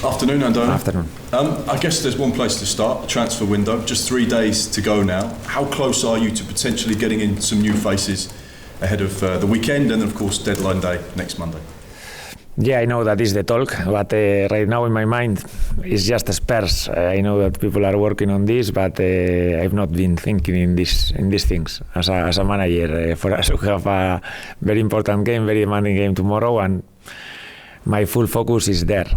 Afternoon, Andoni. Afternoon. I guess there's one place to start, the transfer window. Just 3 days to go now. How close are you to potentially getting in some new faces ahead of the weekend and, of course, deadline day next Monday? Yeah, I know that is the talk, but right now in my mind it's just Spurs. I know that people are working on this, but I've not been thinking in these things as a manager. For us, we have a very important game, very demanding game tomorrow, and my full focus is there.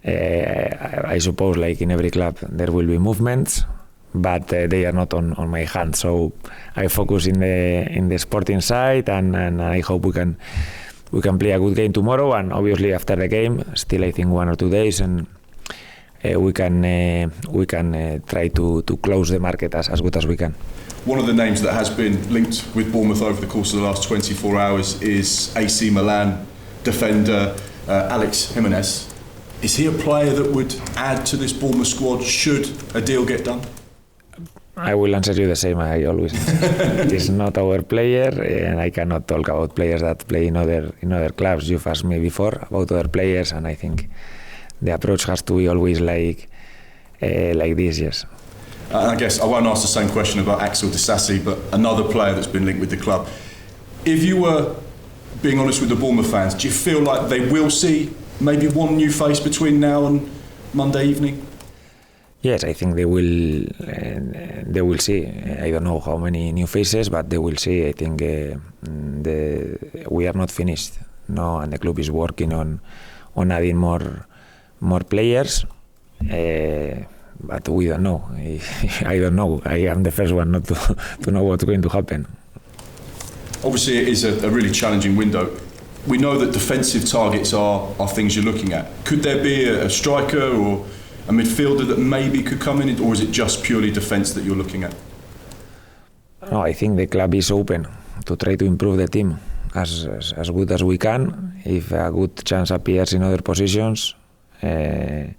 I suppose, like in every club, there will be movements, but they are not on my hands. So I focus in the sporting side, and I hope we can play a good game tomorrow, and obviously after the game, still I think 1 or 2 days, and we can try to close the market as good as we can. One of the names that has been linked with Bournemouth over the course of the last 24 hours is AC Milan defender Alex Jimenez. Is he a player that would add to this Bournemouth squad should a deal get done? I will answer you the same I always answer. It is not our player, and I cannot talk about players that play in other clubs. You've asked me before about other players, and I think the approach has to be always like this, yes. I guess I won't ask the same question about Axel Disasi, but another player that's been linked with the club. If you were being honest with the Bournemouth fans, do you feel like they will see maybe one new face between now and Monday evening? Yes, I think they will. They will see. I don't know how many new faces, but they will see. I think we are not finished, no, and the club is working on adding more players. But we don't know. I don't know. I am the first one not to know what's going to happen. Obviously, it is a really challenging window. We know that defensive targets are things you're looking at. Could there be a striker or a midfielder that maybe could come in, or is it just purely defence that you're looking at? No, I think the club is open to try to improve the team as good as we can. If a good chance appears in other positions, I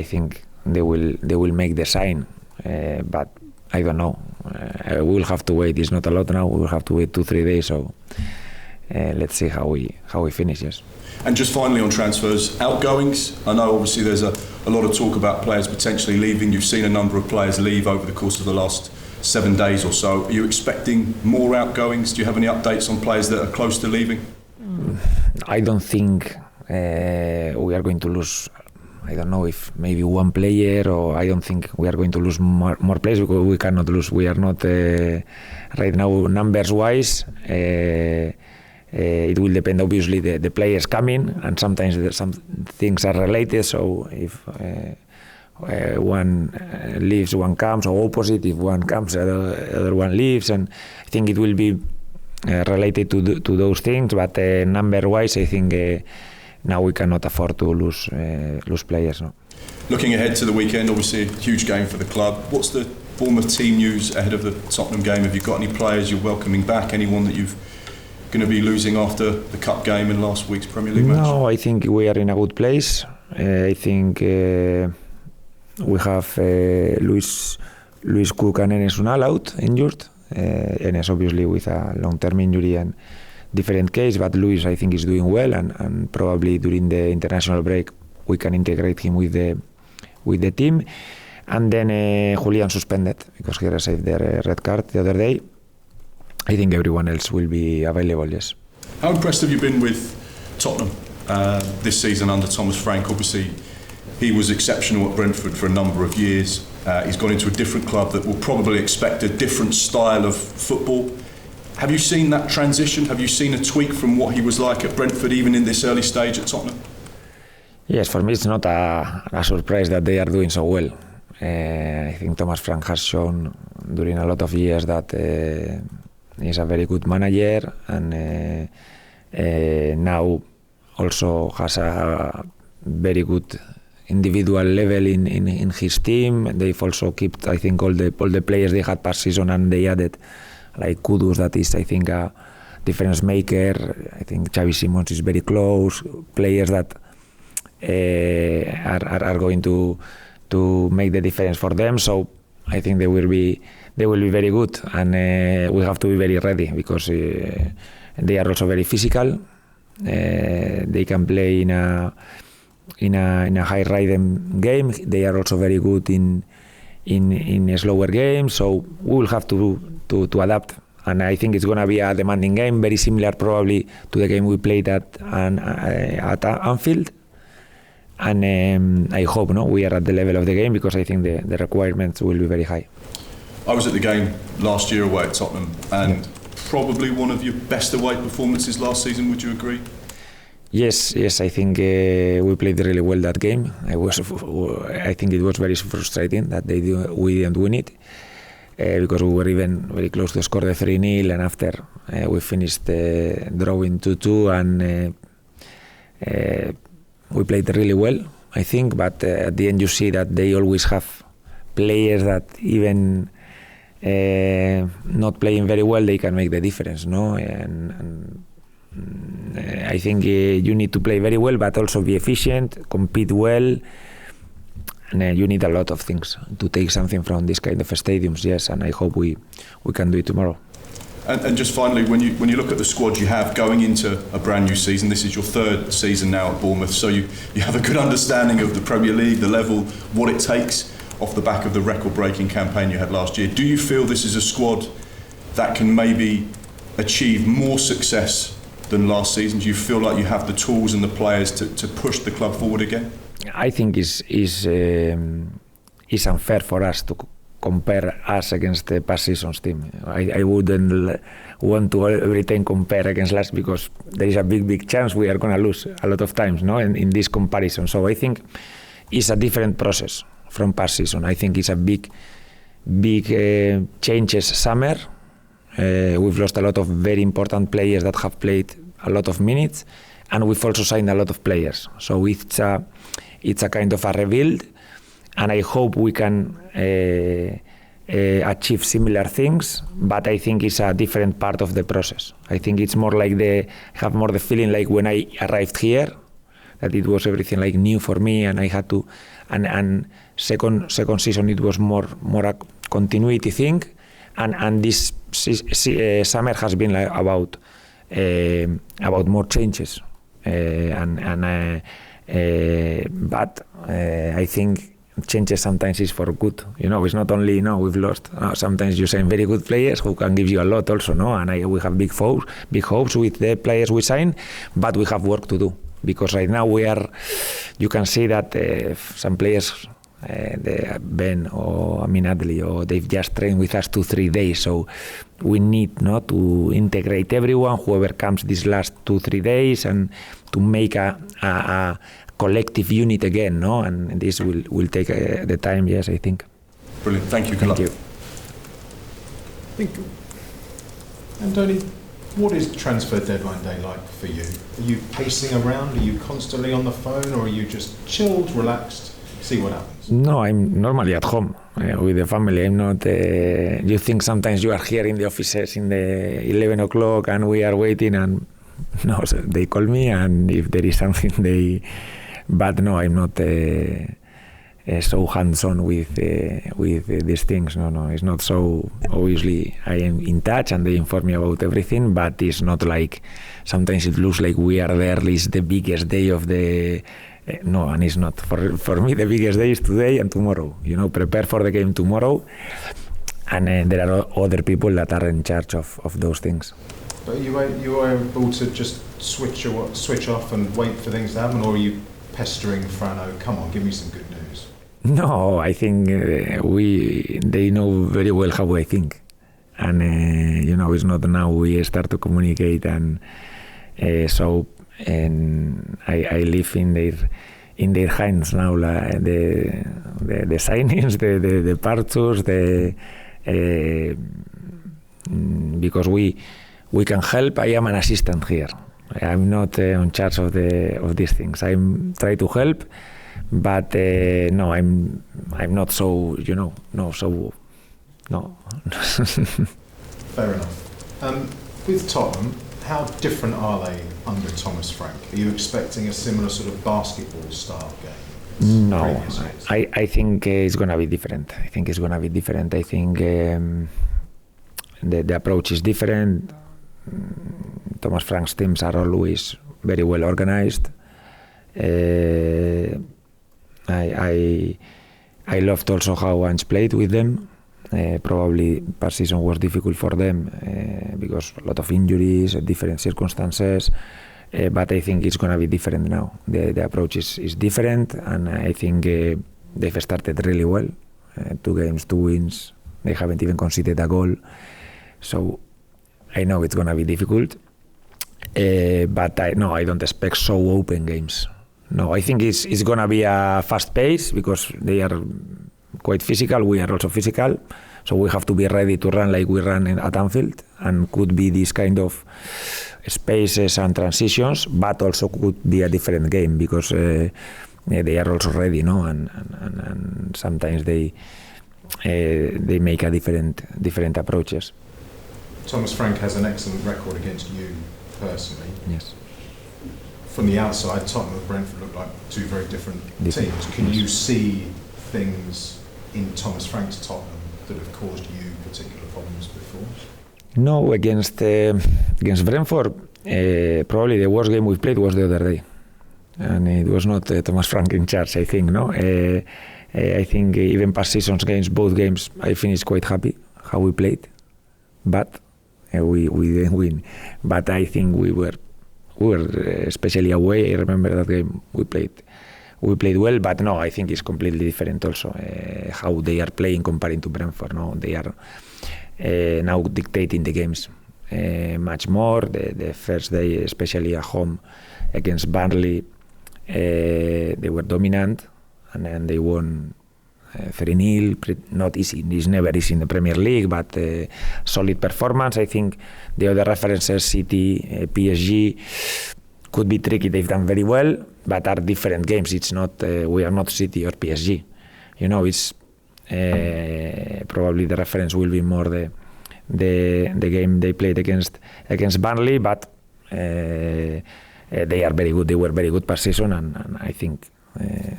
think they will make the sign. But I don't know. We will have to wait. It's not a lot now. We will have to wait 2-3 days. So let's see how we finish. Yes. And just finally on transfers, outgoings. I know obviously there's a lot of talk about players potentially leaving. You've seen a number of players leave over the course of the last 7 days or so. Are you expecting more outgoings? Do you have any updates on players that are close to leaving? I don't think we are going to lose. I don't know if maybe one player, or I don't think we are going to lose more players, because we cannot lose. We are not right now numbers wise. It will depend, obviously, the players coming, and sometimes some things are related. So if one leaves, one comes, or opposite. If one comes, the other one leaves, and I think it will be related to those things. But number-wise, I think now we cannot afford to lose players. No. Looking ahead to the weekend, obviously a huge game for the club. What's the Bournemouth team news ahead of the Tottenham game? Have you got any players you're welcoming back? Anyone that you've going to be losing after the cup game in last week's Premier League match? No, I think we are in a good place. I think we have Luis Cook and Enes Unal out, injured. Enes obviously with a long-term injury and different case, but Luis I think is doing well, and probably during the international break we can integrate him with the team. And then Julian suspended because he received the red card the other day. I think everyone else will be available, yes. How impressed have you been with Tottenham this season under Thomas Frank? Obviously, he was exceptional at Brentford for a number of years. He's gone into a different club that will probably expect a different style of football. Have you seen that transition? Have you seen a tweak from what he was like at Brentford, even in this early stage at Tottenham? Yes, for me it's not a surprise that they are doing so well. I think Thomas Frank has shown during a lot of years that he's a very good manager, and now also has a very good individual level in his team. They've also kept, I think, all the players they had past season, and they added like Kudus, that is, I think, a difference maker. I think Xavi Simons is very close. Players that are going to make the difference for them. So I think they will be very good, and we have to be very ready, because they are also very physical. They can play in a high rhythm game. They are also very good in slower games. So we will have to adapt. And I think it's going to be a demanding game, very similar probably to the game we played at Anfield. And I hope we are at the level of the game, because I think the requirements will be very high. I was at the game last year away at Tottenham, and probably one of your best away performances last season, would you agree? Yes, I think we played really well that game. I think it was very frustrating that we didn't win it, because we were even very close to score the 3-0, and after we finished drawing 2-2, and we played really well, I think, but at the end you see that they always have players that even not playing very well, they can make the difference, no? And I think you need to play very well, but also be efficient, compete well, and you need a lot of things to take something from this kind of stadiums. Yes, and I hope we can do it tomorrow. And just finally, when you look at the squad you have going into a brand new season, this is your third season now at Bournemouth, so you have a good understanding of the Premier League, the level, what it takes off the back of the record-breaking campaign you had last year. Do you feel this is a squad that can maybe achieve more success than last season? Do you feel like you have the tools and the players to push the club forward again? I think it's unfair for us to compare us against the past season's team. I wouldn't want to every time compare against last, because there is a big chance we are going to lose a lot of times, no, in this comparison. So I think it's a different process from past season. I think it's a big changes summer. We've lost a lot of very important players that have played a lot of minutes, and we've also signed a lot of players. So it's a kind of a rebuild, and I hope we can achieve similar things, but I think it's a different part of the process. I think it's more like I have more the feeling like when I arrived here, that it was everything like new for me, and I had to, and second season it was more a continuity thing, and this summer has been like about more changes, but I think changes sometimes is for good. It's not only we've lost. Sometimes you sign very good players who can give you a lot also, and we have big hopes with the players we sign, but we have work to do, because right now you can see that some players, Ben or Adli, or they've just trained with us 2-3 days, so we need to integrate everyone, whoever comes these last 2-3 days, and to make a collective unit again, and this will take the time, yes, I think. Brilliant, thank you. Thank you. Andoni, what is transfer deadline day like for you? Are you pacing around? Are you constantly on the phone, or are you just chilled, relaxed, see what happens? No, I'm normally at home with the family. I'm not. You think sometimes you are here in the offices in the 11 o'clock and we are waiting, and no, so they call me, and if there is something but no, I'm not so hands-on with these things. No, it's not so. Obviously, I am in touch and they inform me about everything, but it's not like sometimes it looks like we are there. It's the biggest day of the. No, and it's not. For me, the biggest day is today and tomorrow. Prepare for the game tomorrow, and there are other people that are in charge of those things. But you are able to just switch off and wait for things to happen, or are you pestering Frano? Come on, give me some good news. No, I think they know very well how I think, and it's not now we start to communicate, and so I live in their hands now, the signings, the departures, because we can help. I am an assistant here. I'm not in charge of these things. I'm trying to help, but no, I'm not so no. Fair enough. With Tottenham, how different are they under Thomas Frank? Are you expecting a similar sort of basketball style game? No, I think it's going to be different. I think the approach is different. Thomas Frank's teams are always very well organized. I loved also how Ange played with them. Probably past season was difficult for them because a lot of injuries, different circumstances. But I think it's going to be different now. The approach is different, and I think they've started really well. 2 games, 2 wins. They haven't even conceded a goal. So I know it's going to be difficult. But I don't expect so open games. No, I think it's going to be a fast pace because they are quite physical. We are also physical. So we have to be ready to run like we run at Anfield, and could be this kind of spaces and transitions, but also could be a different game because they are also ready, no? And sometimes they make a different approaches. Thomas Frank has an excellent record against you personally. Yes. From the outside, Tottenham and Brentford look like 2 very different teams. Can you see things in Thomas Frank's Tottenham that have caused you particular problems before? No, against Brentford, probably the worst game we played was the other day, and it was not Thomas Frank in charge. I think I think even past seasons games, both games, I finished quite happy how we played, but we didn't win. But I think we were especially away. I remember that game we played well, but no, I think it's completely different also how they are playing comparing to Brentford. No, they are now dictating the games much more. The first day, especially at home against Burnley, they were dominant, and then they won 3-0. Not easy. It's never easy in the Premier League, but solid performance. I think the other references, City, PSG, could be tricky. They've done very well, but are different games. It's not. We are not City or PSG. It's probably the reference will be more the game they played against Burnley, but they are very good. They were very good past season, and I think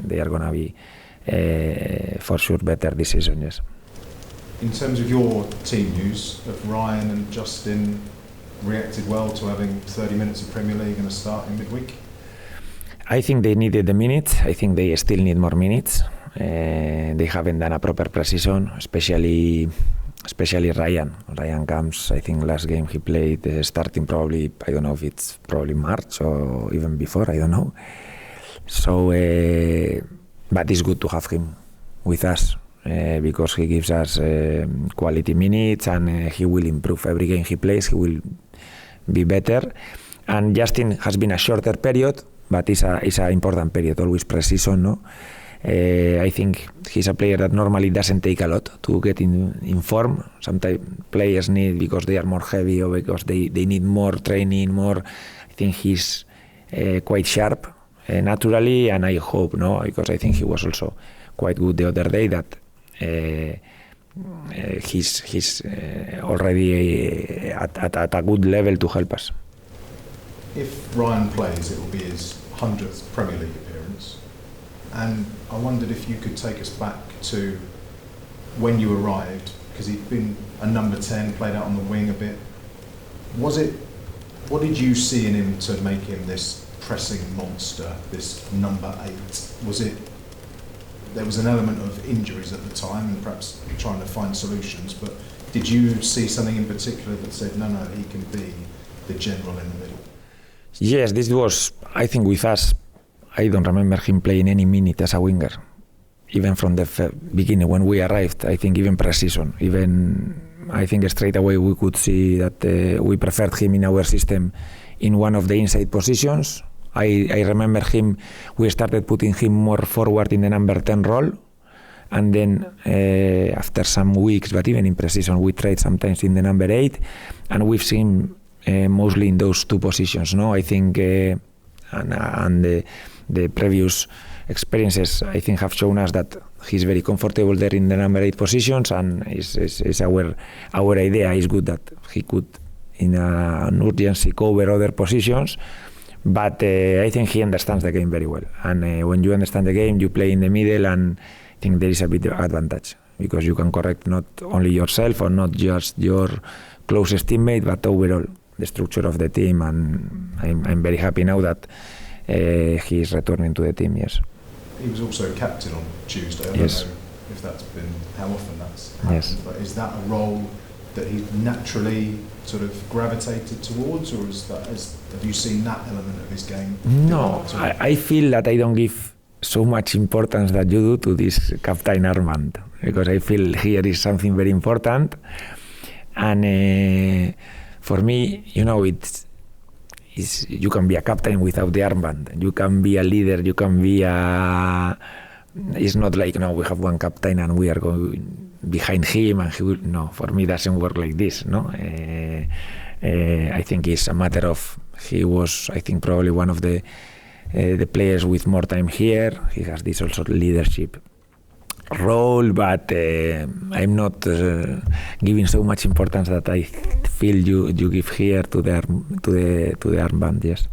they are gonna be for sure better this season. Yes. In terms of your team news, have Ryan and Justin reacted well to having 30 minutes of Premier League and a start in midweek? I think they needed the minutes. I think they still need more minutes. They haven't done a proper pre-season, especially Ryan. Ryan comes, I think last game he played starting probably, I don't know if it's probably March or even before, I don't know. So, but it's good to have him with us because he gives us quality minutes, and he will improve every game he plays. He will be better. And Justin has been a shorter period, but it's an important period, always pre-season, no? I think he's a player that normally doesn't take a lot to get in form. Sometimes players need, because they are more heavy or because they need more training, more. I think he's quite sharp naturally, and I hope, no, because I think he was also quite good the other day, that he's already at a good level to help us. If Ryan plays, it will be his 100th Premier League appearance. And I wondered if you could take us back to when you arrived, because he'd been a number 10, played out on the wing a bit. What did you see in him to make him this pressing monster, this number 8? There was an element of injuries at the time and perhaps trying to find solutions, but did you see something in particular that said, no, he can be the general in the middle? Yes, this was, I think with us, I don't remember him playing any minute as a winger, even from the beginning when we arrived. I think even pre-season, I think straight away we could see that we preferred him in our system in one of the inside positions. I remember we started putting him more forward in the number 10 role, and then after some weeks, but even in pre-season, we tried sometimes in the number 8, and we've seen mostly in those 2 positions. No, I think and the previous experiences, I think, have shown us that he's very comfortable there in the number 8 positions, and is our idea is good that he could in an urgency cover other positions. But I think he understands the game very well, and when you understand the game, you play in the middle, and I think there is a bit of advantage because you can correct not only yourself or not just your closest teammate, but overall. the structure of the team, and I'm very happy now that he is returning to the team. Yes. He was also captain on Tuesday. I don't know if that's been how often that's happened, Yes. but is that a role that he naturally sort of gravitated towards, or have you seen that element of his game? No, I feel that I don't give so much importance that you do to this captain armband, because I feel here is something very important, and for me, you can be a captain without the armband. You can be a leader. You can be a. It's not like we have one captain and we are going behind him and he will. No, for me, it doesn't work like this. No, I think it's a matter of he was. I think probably one of the players with more time here. He has this also leadership role, but I'm not giving so much importance that I feel you give here to the armband. Yes.